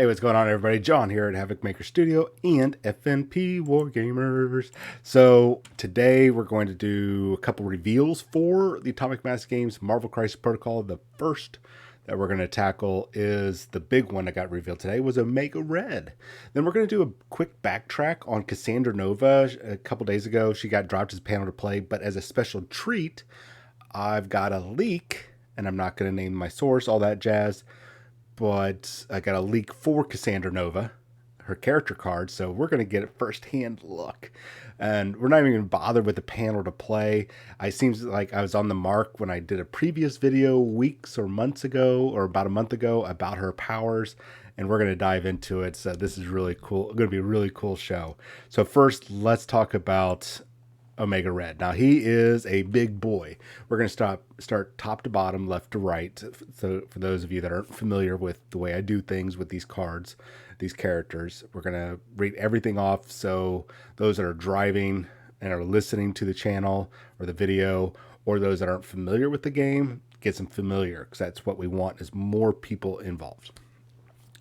Hey, what's going on, everybody? John here at Havoc Maker Studio and FNP Wargamers. So today we're going to do a couple reveals for the Atomic Mass Games Marvel Crisis Protocol. The first that we're going to tackle is the big one that got revealed today was Omega Red. Then we're going to do a quick backtrack on Cassandra Nova. A couple days ago, she got dropped as a panel to play, but as a special treat, I've got a leak, and I'm not going to name my source, all that jazz, but I got a leak for Cassandra Nova, her character card, so we're going to get a first-hand look. And we're not even bothered with the panel to play. It seems like I was on the mark when I did a previous video weeks or months ago, or about a month ago, about her powers, and we're going to dive into it. So this is really cool. It's going to be a really cool show. So first, let's talk about Omega Red. Now, he is a big boy. We're going to start top to bottom, left to right. So for those of you that aren't familiar with the way I do things with these cards, these characters, we're going to read everything off. So those that are driving and are listening to the channel or the video, or those that aren't familiar with the game, get them familiar, because that's what we want, is more people involved.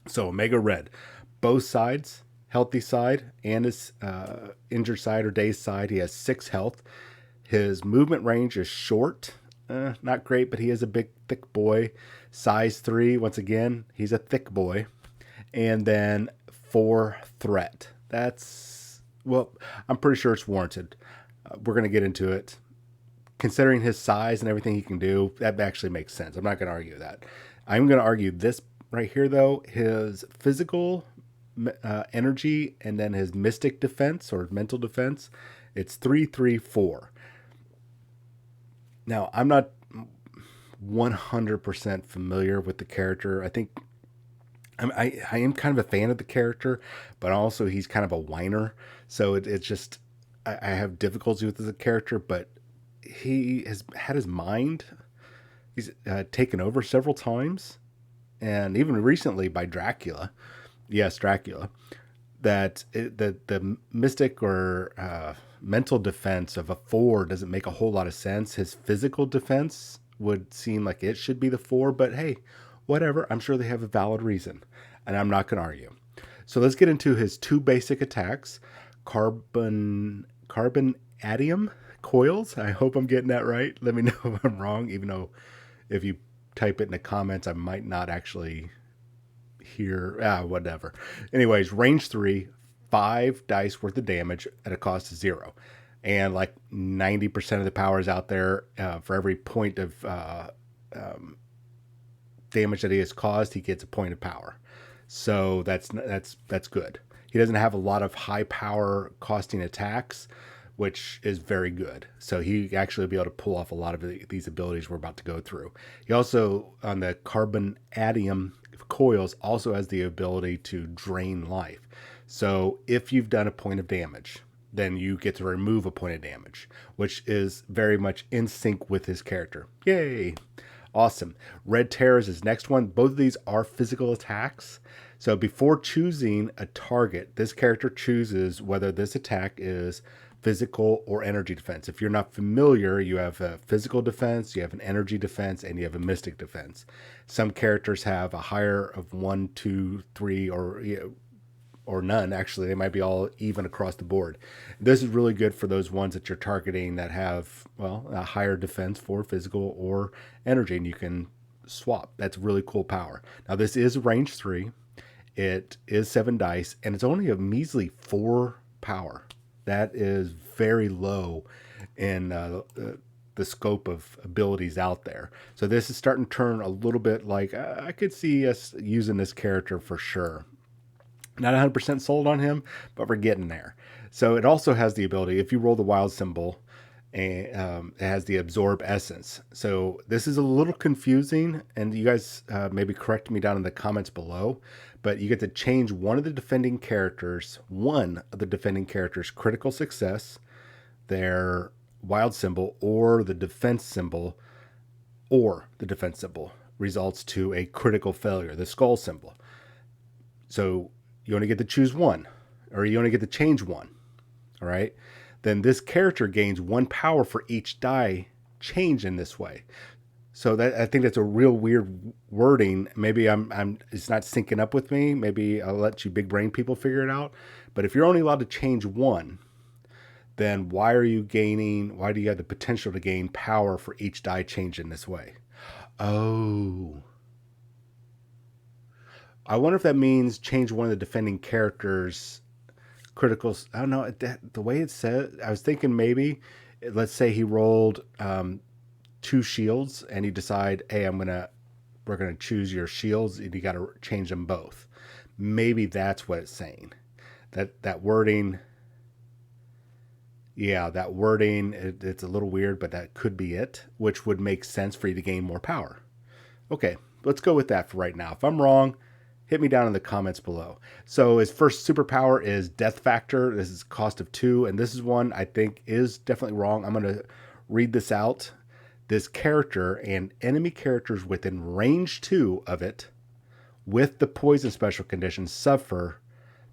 So Omega Red, both sides, healthy side and his injured side or dazed side, he has 6 health. His movement range is short, not great, but he is a big, thick boy. Size 3, once again, he's a thick boy. And then 4 threat. That's, well, I'm pretty sure it's warranted. We're going to get into it. Considering his size and everything he can do, that actually makes sense. I'm not going to argue that. I'm going to argue this right here, though. His physical energy and then his mystic defense or mental defense, it's 3-3-4. Now, I'm not 100% familiar with the character. I think I am kind of a fan of the character, but also he's kind of a whiner. So it's just, I have difficulty with the character, but he has had his mind, he's taken over several times, and even recently by Dracula. Yes, Dracula. That the mystic or mental defense of a 4 doesn't make a whole lot of sense. His physical defense would seem like it should be the 4, but hey, whatever. I'm sure they have a valid reason, and I'm not going to argue. So let's get into his 2 basic attacks. Carbon atium coils. I hope I'm getting that right. Let me know if I'm wrong, even though if you type it in the comments, I might not actually here, whatever. Anyways, range 3, 5 dice worth of damage at a cost of 0, and like 90% of the powers out there, for every point of damage that he has caused, he gets a point of power. So that's good. He doesn't have a lot of high power costing attacks, which is very good. So he actually will be able to pull off a lot of these abilities we're about to go through. He also, on the carbon atium coils, also has the ability to drain life. So if you've done a point of damage, then you get to remove a point of damage, which is very much in sync with his character. Yay! Awesome. Red Terror is his next one. Both of these are physical attacks. So before choosing a target, this character chooses whether this attack is physical or energy defense. If you're not familiar, you have a physical defense, you have an energy defense, and you have a mystic defense. Some characters have a higher of 1, 2, 3, or none. Actually, they might be all even across the board. This is really good for those ones that you're targeting that have, well, a higher defense for physical or energy, and you can swap. That's really cool power. Now, this is range 3. It is 7 dice, and it's only a measly 4 power. That is very low in the scope of abilities out there. So this is starting to turn a little bit like, I could see us using this character for sure. Not 100% sold on him, but we're getting there. So it also has the ability, if you roll the wild symbol, and it has the absorb essence. So this is a little confusing, and you guys maybe correct me down in the comments below, but you get to change one of the defending characters' critical success, their wild symbol, or the defense symbol, results to a critical failure, the skull symbol. So you only get to choose one, or you only get to change one. All right. Then this character gains 1 power for each die change in this way. So that, I think that's a real weird wording. Maybe I'm it's not syncing up with me. Maybe I'll let you big brain people figure it out. But if you're only allowed to change one, then why are you gaining? Why do you have the potential to gain power for each die change in this way? Oh, I wonder if that means change one of the defending characters' criticals. I don't know. The way it said, I was thinking maybe, let's say he rolled two shields and you decide, hey, we're gonna choose your shields and you got to change them both. Maybe that's what it's saying. That wording. Yeah, that wording, it's a little weird, but that could be it, which would make sense for you to gain more power. Okay, let's go with that for right now. If I'm wrong, hit me down in the comments below. So his first superpower is Death Factor. This is cost of 2, and this is one I think is definitely wrong. I'm going to read this out. This character and enemy characters within range 2 of it with the poison special condition suffer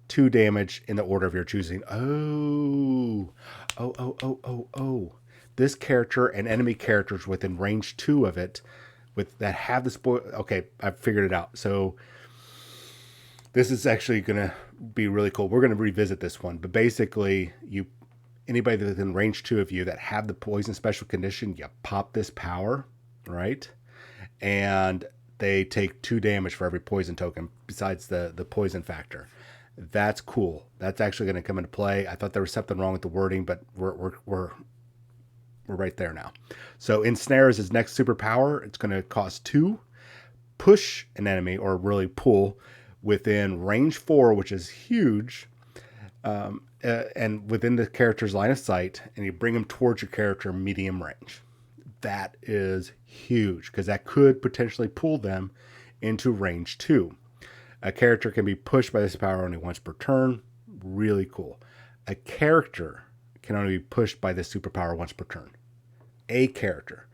2 damage in the order of your choosing. Oh. This character and enemy characters within range 2 of it that have the spoil. Okay, I've figured it out. So this is actually going to be really cool. We're going to revisit this one, but basically, anybody within range 2 of you that have the poison special condition, you pop this power, right? And they take 2 damage for every poison token besides the poison factor. That's cool. That's actually going to come into play. I thought there was something wrong with the wording, but we're right there now. So ensnare is his next superpower. It's going to cost 2. Push an enemy, or really pull, within range 4, which is huge, and within the character's line of sight, and you bring them towards your character medium range. That is huge, because that could potentially pull them into range 2. A character can be pushed by this power only once per turn. Really cool. A character can only be pushed by this superpower once per turn. A character.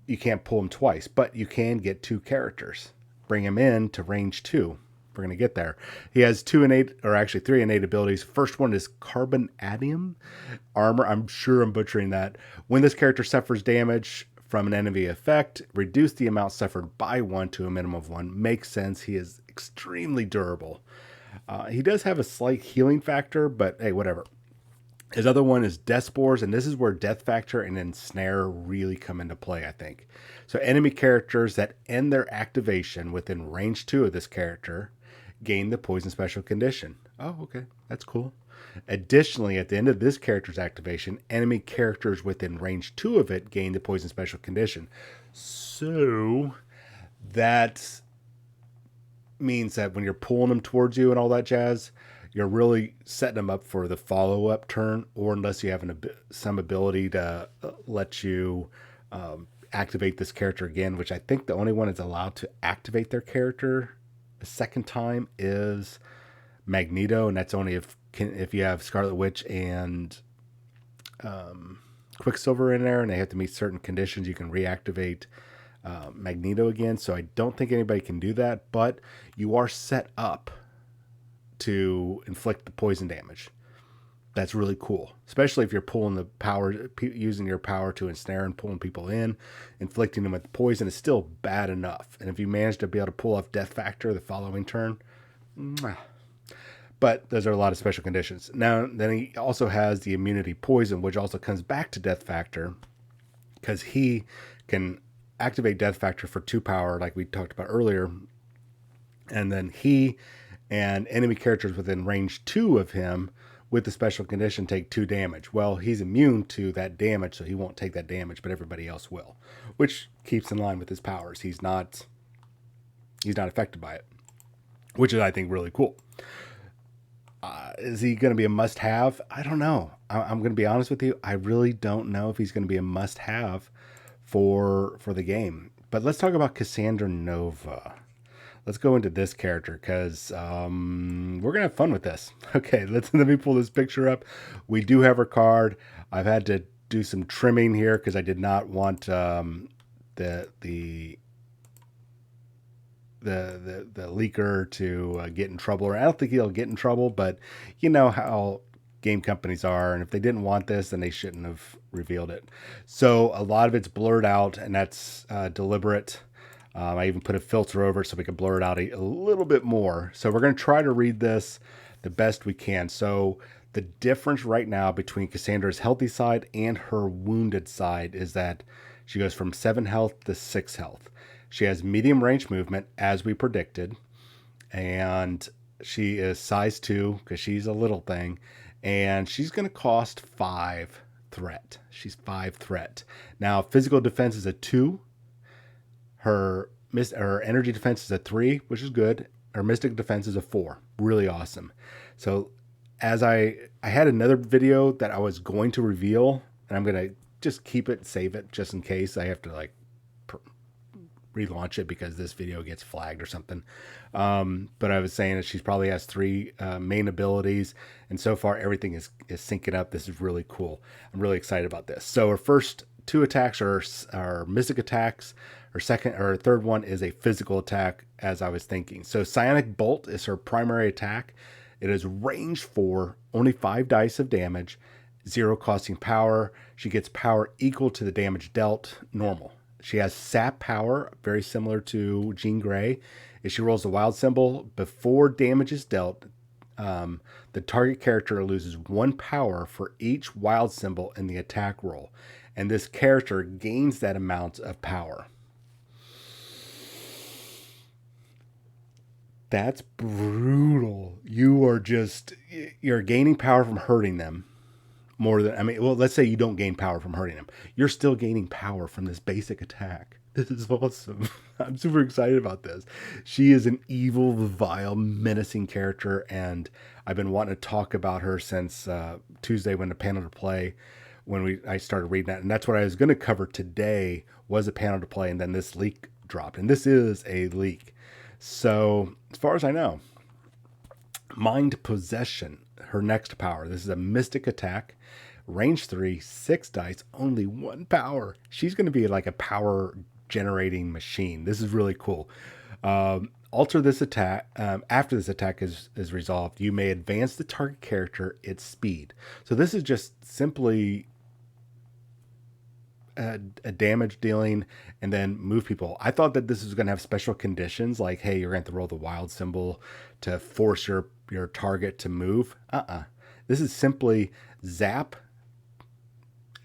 You can't pull him twice, but you can get 2 characters. Bring him in to range 2. We're going to get there. He has 2 innate, or actually 3 innate abilities. First one is Carbon Adium Armor. I'm sure I'm butchering that. When this character suffers damage from an enemy effect, reduce the amount suffered by 1 to a minimum of 1. Makes sense. He is extremely durable. He does have a slight healing factor, but hey, whatever. His other one is Death Spores, and this is where Death Factor and Ensnare really come into play, I think. So enemy characters that end their activation within range 2 of this character gain the poison special condition. Oh, okay. That's cool. Additionally, at the end of this character's activation, enemy characters within range 2 of it gain the poison special condition. So that means that when you're pulling them towards you and all that jazz, you're really setting them up for the follow-up turn, or unless you have some ability to let you activate this character again, which I think the only one that's allowed to activate their character a second time is Magneto, and that's only if you have Scarlet Witch and Quicksilver in there, and they have to meet certain conditions, you can reactivate Magneto again. So I don't think anybody can do that, but you are set up to inflict the poison damage. That's really cool, especially if you're pulling the power, using your power to ensnare and pulling people in. Inflicting them with poison is still bad enough, and if you manage to be able to pull off Death Factor the following turn, but those are a lot of special conditions. Now, then he also has the immunity poison, which also comes back to Death Factor, because he can activate Death Factor for 2 power, like we talked about earlier, and then he and enemy characters within range 2 of him with the special condition take 2 damage. Well, he's immune to that damage, so he won't take that damage, but everybody else will, which keeps in line with his powers. He's not affected by it, which is, I think, really cool. Is he going to be a must-have? I don't know. I'm going to be honest with you. I really don't know if he's going to be a must-have for the game. But let's talk about Cassandra Nova. Let's go into this character, because we're going to have fun with this. Okay, let me pull this picture up. We do have her card. I've had to do some trimming here because I did not want the leaker to get in trouble. Or I don't think he'll get in trouble, but you know how game companies are. And if they didn't want this, then they shouldn't have revealed it. So a lot of it's blurred out, and that's deliberate. I even put a filter over it so we can blur it out a little bit more. So we're going to try to read this the best we can. So the difference right now between Cassandra's healthy side and her wounded side is that she goes from 7 health to 6 health. She has medium range movement, as we predicted, and she is size 2 because she's a little thing, and she's going to cost 5 threat. She's 5 threat. Now, physical defense is a 2. Her energy defense is a 3, which is good. Her mystic defense is a 4. Really awesome. So as I had another video that I was going to reveal, and I'm going to just keep it, save it, just in case I have to like relaunch it because this video gets flagged or something. But I was saying that she probably has 3 main abilities, and so far everything is syncing up. This is really cool. I'm really excited about this. So her first 2 attacks are mystic attacks. Her third one is a physical attack, as I was thinking. So Psionic Bolt is her primary attack. It is range 4, only 5 dice of damage, 0 costing power. She gets power equal to the damage dealt, normal. She has sap power, very similar to Jean Grey. If she rolls the wild symbol before damage is dealt, the target character loses 1 power for each wild symbol in the attack roll, and this character gains that amount of power. That's brutal. You're gaining power from hurting them more than, let's say you don't gain power from hurting them. You're still gaining power from this basic attack. This is awesome. I'm super excited about this. She is an evil, vile, menacing character, and I've been wanting to talk about her since Tuesday when the panel to play, I started reading that, and that's what I was going to cover today was a panel to play, and then this leak dropped, and this is a leak. So, as far as I know, Mind Possession, her next power. This is a mystic attack, range 3, 6 dice, only 1 power. She's going to be like a power generating machine. This is really cool. Alter this attack. After this attack is resolved, you may advance the target character its speed. So this is just simply a damage dealing and then move people. I thought that this was going to have special conditions like, hey, you're going to have to roll the wild symbol to force your target to move. This is simply zap.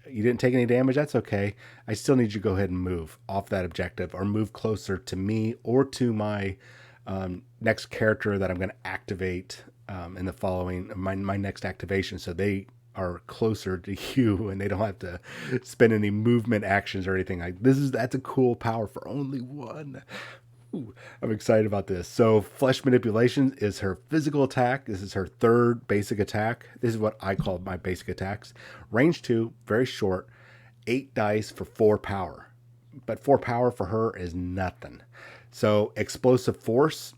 You didn't take any damage. That's okay. I still need you to go ahead and move off that objective or move closer to me or to my next character that I'm going to activate in the following, my next activation. So they are closer to you and they don't have to spend any movement actions or anything. That's a cool power for only 1. Ooh, I'm excited about this. So Flesh Manipulation is her physical attack. This is her 3rd basic attack. This is what I call my basic attacks. Range 2, very short, 8 dice for 4 power. But 4 power for her is nothing. So Explosive Force,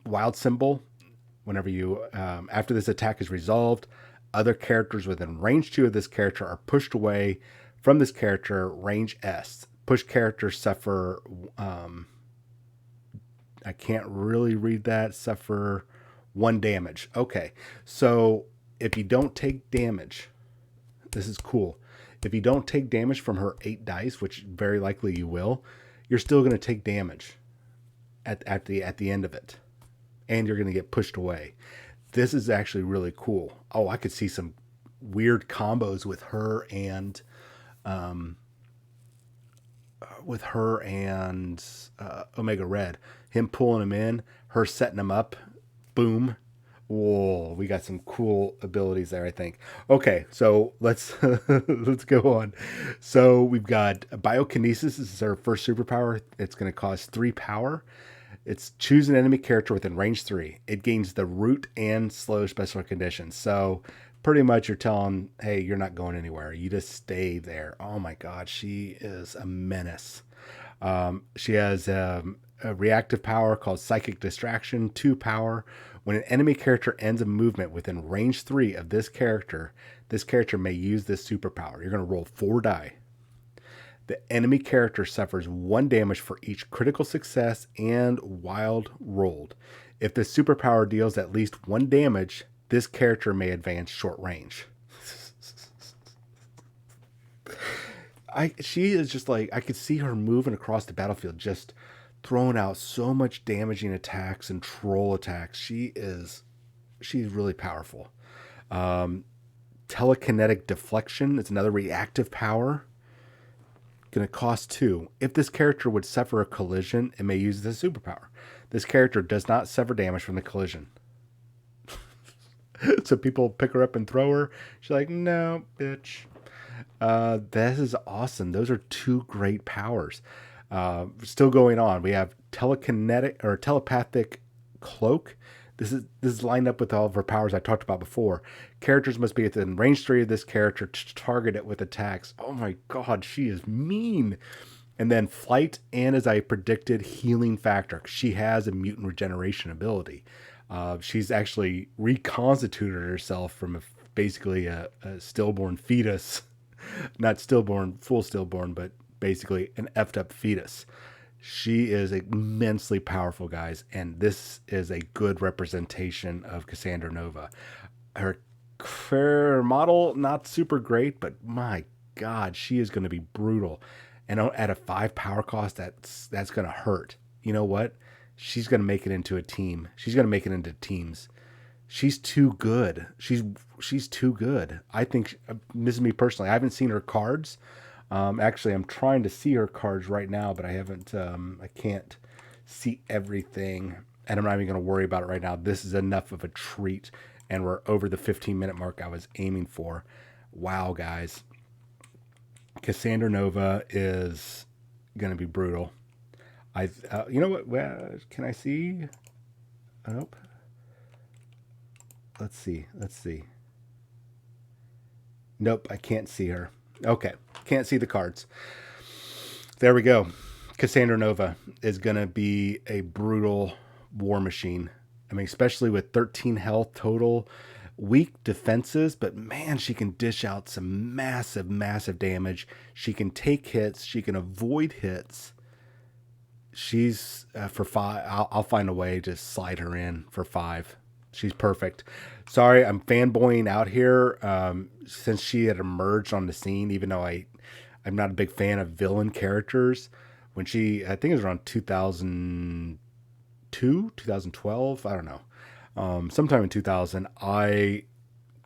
wild symbol, whenever you, after this attack is resolved, other characters within range 2 of this character are pushed away from this character, range S. Push characters suffer, I can't really read that, suffer 1 damage. Okay, so if you don't take damage, this is cool. If you don't take damage from her 8 dice, which very likely you will, you're still going to take damage at the end of it. And you're going to get pushed away. This is actually really cool. Oh, I could see some weird combos with her and Omega Red. Him pulling him in, her setting him up. Boom. Whoa, we got some cool abilities there, I think. Okay, so let's let's go on. So we've got Biokinesis. This is our first superpower. It's going to cost 3 power. It's choose an enemy character within range 3. It gains the root and slow special conditions. So pretty much you're telling, hey, you're not going anywhere. You just stay there. Oh my God, she is a menace. She has a reactive power called Psychic Distraction, 2 power. When an enemy character ends a movement within range 3 of this character may use this superpower. You're going to roll 4 die. The enemy character suffers 1 damage for each critical success and wild rolled. If the superpower deals at least 1 damage this character may advance short range. She is just like, I could see her moving across the battlefield, just throwing out so much damaging attacks and troll attacks. She's really powerful. Telekinetic deflection is another reactive power. Going to cost 2. If this character would suffer a collision, it may use this superpower. This character does not suffer damage from the collision. So people pick her up and throw her. She's like, no, bitch. This is awesome. Those are 2 great powers. Still going on. We have telekinetic or telepathic cloak. This is lined up with all of her powers I talked about before. Characters must be within range 3 of this character to target it with attacks. Oh my god, she is mean. And then flight, and as I predicted, healing factor. She has a mutant regeneration ability. She's actually reconstituted herself from basically a stillborn fetus. Not stillborn, full stillborn, but basically an effed up fetus. She is immensely powerful, guys, and this is a good representation of Cassandra Nova. Her model, not super great, but my god, she is going to be brutal. And at a 5 power cost, that's going to hurt. You know what? She's going to make it into a team. She's going to make it into teams. She's too good. She's too good. I think, this is me personally, I haven't seen her cards. Actually, I'm trying to see her cards right now, but I haven't, I can't see everything, and I'm not even going to worry about it right now. This is enough of a treat, and we're over the 15-minute mark I was aiming for. Wow, guys. Cassandra Nova is going to be brutal. You know what? Can I see? Nope. Let's see. Nope, I can't see her. Okay, can't see the cards. There we go. Cassandra Nova is going to be a brutal war machine. I mean, especially with 13 health total, weak defenses, but man, she can dish out some massive, massive damage. She can take hits. She can avoid hits. She's for 5. I'll find a way to slide her in for 5. She's perfect. Sorry, I'm fanboying out here since she had emerged on the scene, even though I'm not a big fan of villain characters. When I think it was around 2002, 2012, I don't know. Sometime in 2000, I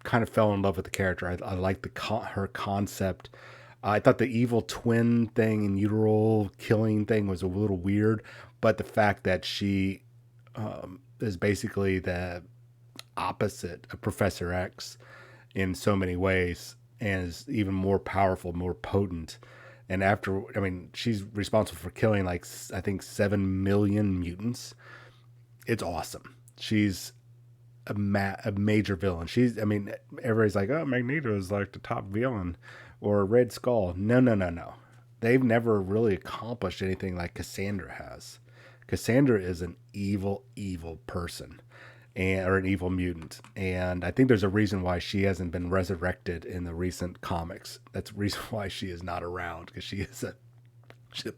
kind of fell in love with the character. I liked her concept. I thought the evil twin thing and uteral killing thing was a little weird, but the fact that she is basically the opposite of Professor X in so many ways, and is even more powerful, more potent. And she's responsible for killing I think 7 million mutants. It's awesome. She's a major villain. Everybody's like, oh, Magneto is like the top villain, or Red Skull. No. They've never really accomplished anything like Cassandra has. Cassandra is an evil, evil person. Or an evil mutant. And I think there's a reason why she hasn't been resurrected in the recent comics. That's the reason why she is not around, because she's a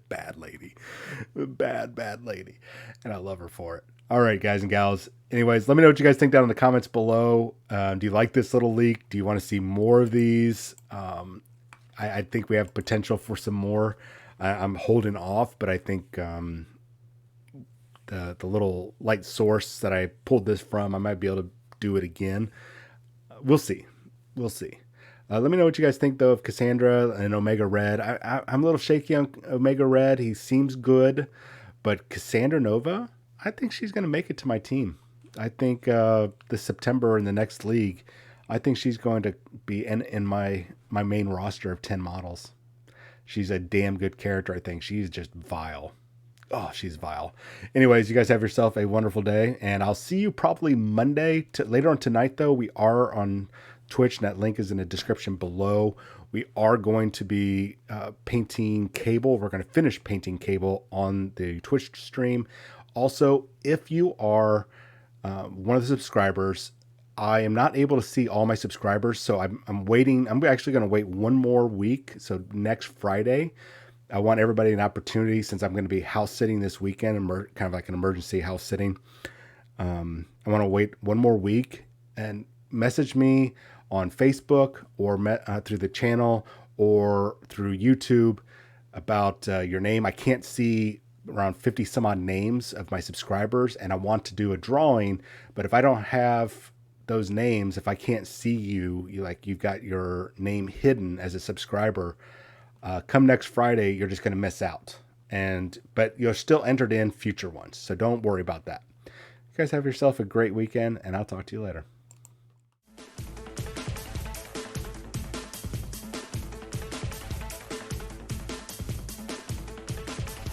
bad lady. Bad lady. And I love her for it. All right, guys and gals. Anyways, let me know what you guys think down in the comments below. Do you like this little leak? Do you want to see more of these? I think we have potential for some more. I'm holding off, but I think the little light source that I pulled this from, I might be able to do it again. We'll see. Let me know what you guys think, though, of Cassandra and Omega Red. I'm a little shaky on Omega Red. He seems good, but Cassandra Nova, I think she's going to make it to my team. I think this September in the next league, I think she's going to be in my main roster of 10 models. She's a damn good character, I think. She's just vile. Oh, she's vile. Anyways, you guys have yourself a wonderful day, and I'll see you probably Monday. Later on tonight, though, we are on Twitch, and that link is in the description below. We are going to be painting Cable. We're going to finish painting Cable on the Twitch stream. Also, if you are one of the subscribers, I am not able to see all my subscribers, so I'm waiting. I'm actually going to wait one more week, so next Friday. I want everybody an opportunity, since I'm going to be house sitting this weekend, kind of like an emergency house sitting. I want to wait one more week. and message me on Facebook or through the channel or through YouTube about your name. I can't see around 50 some odd names of my subscribers, and I want to do a drawing, but if I don't have those names, if I can't see you, you've got your name hidden as a subscriber, come next Friday, you're just going to miss out. But you're still entered in future ones, so don't worry about that. You guys have yourself a great weekend, and I'll talk to you later.